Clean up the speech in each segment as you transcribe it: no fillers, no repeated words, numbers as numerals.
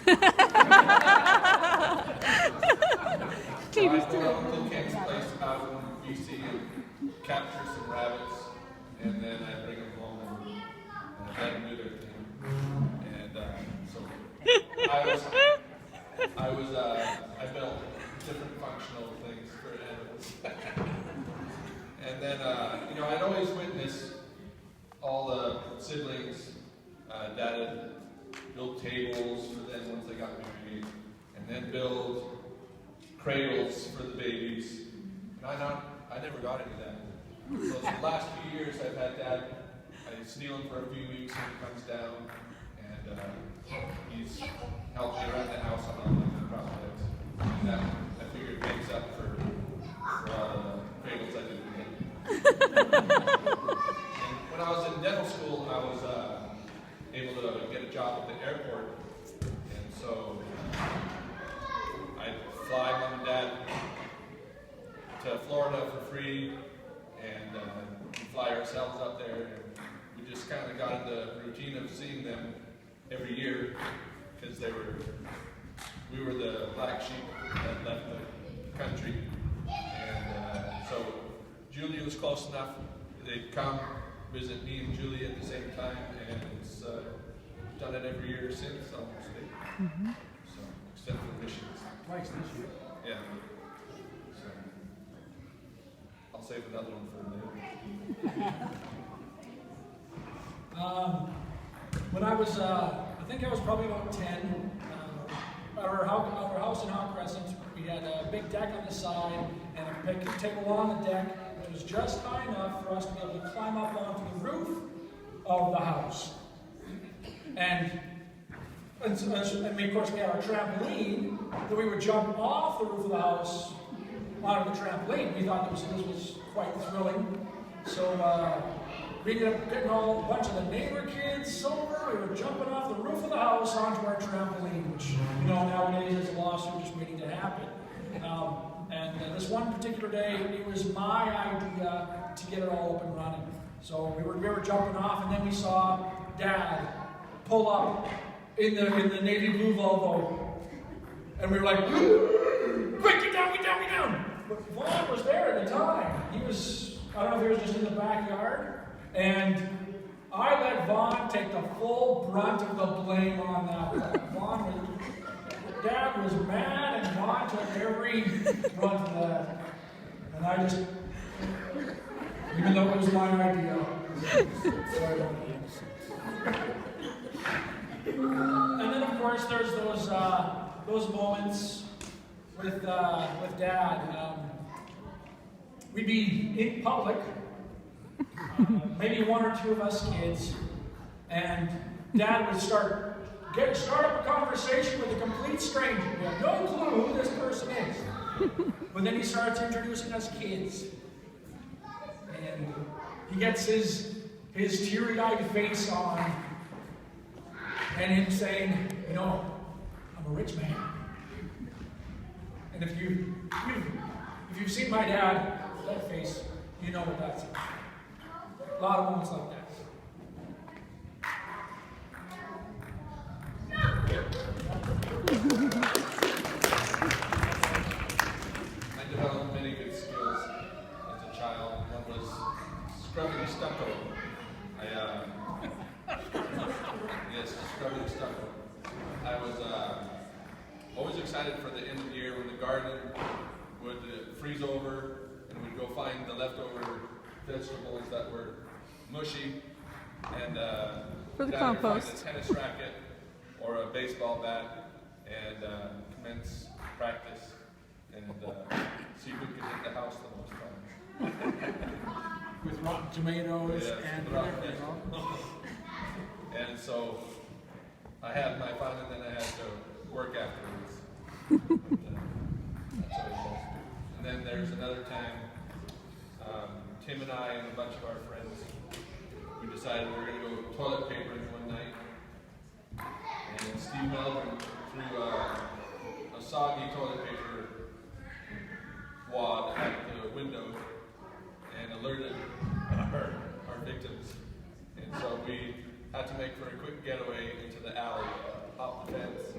I go to Uncle Ken's place out in BC and capture some rabbits, and then I bring them home and let them do their thing. And so I built different functional things for animals. And then, I'd always witness all the siblings. Dad had built tables for them once they got married, and then build cradles for the babies. And I never got any of that. So the last few years I've had Dad, I steal him for a few weeks and he comes down, and he's helped me around the house on all the projects. And that, I figured, makes up for all the cradles I didn't get. And when I was in dental school, I was able to get a job at the airport, and so I'd fly Mom and Dad to Florida for free, and fly ourselves up there, and we just kind of got in the routine of seeing them every year, because we were the black sheep that left the country, and so Julie was close enough. They'd come visit me and Julie at the same time, and it's done it every year since, almost. Mm-hmm. So, except for missions. Twice this year. Yeah. So, I'll save another one for later. When I was, I think I was probably about 10, our house in Hawk Crescent, we had a big deck on the side and a picnic table on the deck, which was just high enough for us to be able to climb up onto the roof of the house. And of course, we had our trampoline that we would jump off the roof of the house onto the trampoline. We thought this was quite thrilling. So we ended up getting a bunch of the neighbor kids over. We were jumping off the roof of the house onto our trampoline, which, nowadays is a lawsuit just waiting to happen. And this one particular day, it was my idea to get it all up and running. So we were jumping off, and then we saw Dad pull up in the navy blue Volvo, and we were like, quick, get down, get down, get down! But Vaughn was there at the time. He was, I don't know if he was just in the backyard, and I let Vaughn take the full brunt of the blame on that one. Dad was mad, and Vaughn took every brunt of that. And I just, even though it was my idea, sorry. And then, of course, there's those moments with Dad. We'd be in public, maybe one or two of us kids, and Dad would start up a conversation with a complete stranger. We have no clue who this person is. But then he starts introducing us kids. And he gets his teary-eyed face on, and him saying, I'm a rich man. And if you've seen my dad, that face, you know what that's about. A lot of moments like that. I developed many good skills as a child. One was scrubbing stucco. Scrubbing stucco. I was always excited for the end of the year when the garden would freeze over and we'd go find the leftover vegetables that were mushy, and for the down compost. find a tennis racket or a baseball bat and commence practice and see who could hit the house the most times. With rotten tomatoes and everything. And so I had my fun, and then I had to work afterwards. That's what it was. And then there's another time, Tim and I and a bunch of our friends, we decided we were going to go toilet papering one night. And Steve Melvin threw a soggy toilet paper wad at the window and alerted our victims. And so we had to make for a quick getaway into the alley, hop the fence,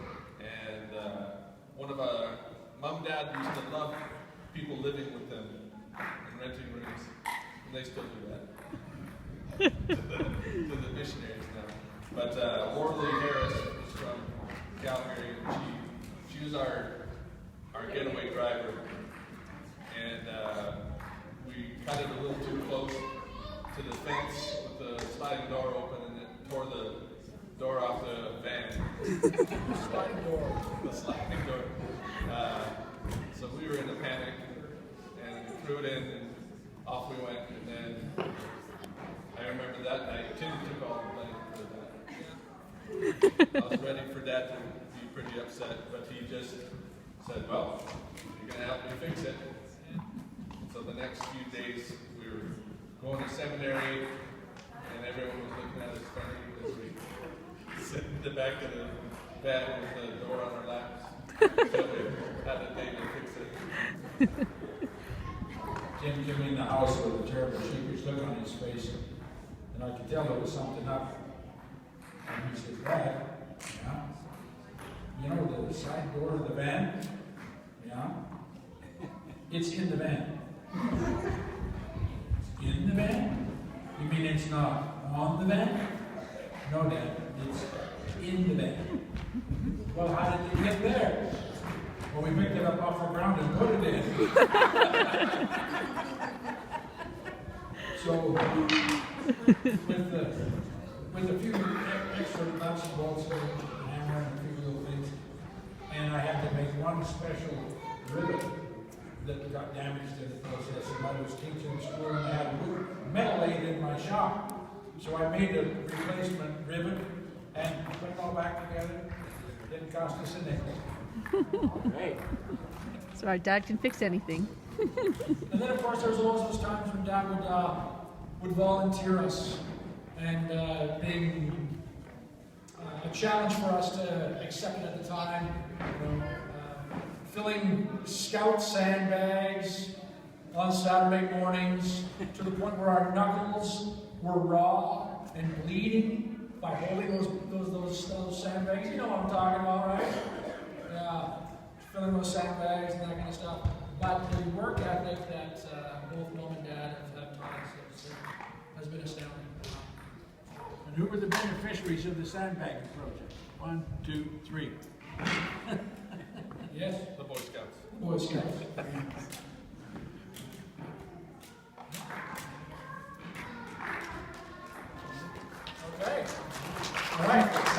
one of our mom and dad used to love people living with them and renting rooms, and they still do that to the missionaries now. But Orly Harris is from Calgary, and she was our getaway driver, and we cut it a little too close to the fence with the sliding door open, and it tore the door off the van. Sliding door. The sliding door. So we were in a panic, and we threw it in, and off we went. And then I remember that night, Tim took all the blame for that. I was ready for Dad to be pretty upset, but he just said, "Well, you're going to help me fix it." So the next few days, we were going to seminary, and everyone was looking at us funny because we sit in the back of the van with the door on our laps. So we had a day to fix it. Tim came in the house with a terrible sheepish look on his face, and I could tell there was something up. And he said, "Dad, yeah, you know the side door of the van? Yeah, it's in the van." "In the van? You mean it's not on the van?" "No, Dad, it's in the van." "Well, how did it get there?" "Well, we picked it up off the ground and put it in." So, with a few extra nuts and bolts and a hammer and a few little things, and I had to make one special rivet that got damaged in the process, and I was teaching school and I had metal laid in my shop. So I made a replacement rivet and put it all back together. Didn't cost us a nickel. Great. So our dad can fix anything. And then, of course, there was always those times when Dad would volunteer us, and being a challenge for us to accept it at the time. Filling scout sandbags on Saturday mornings to the point where our knuckles were raw and bleeding by holding those sandbags. You know what I'm talking about, right? Yeah, filling those sandbags and that kind of stuff. But the work ethic that both Mom and Dad have taught us has been astounding. And who were the beneficiaries of the sandbagging project? 1, 2, 3. Yes, The Boy Scouts. Boy Scouts. Okay. All right.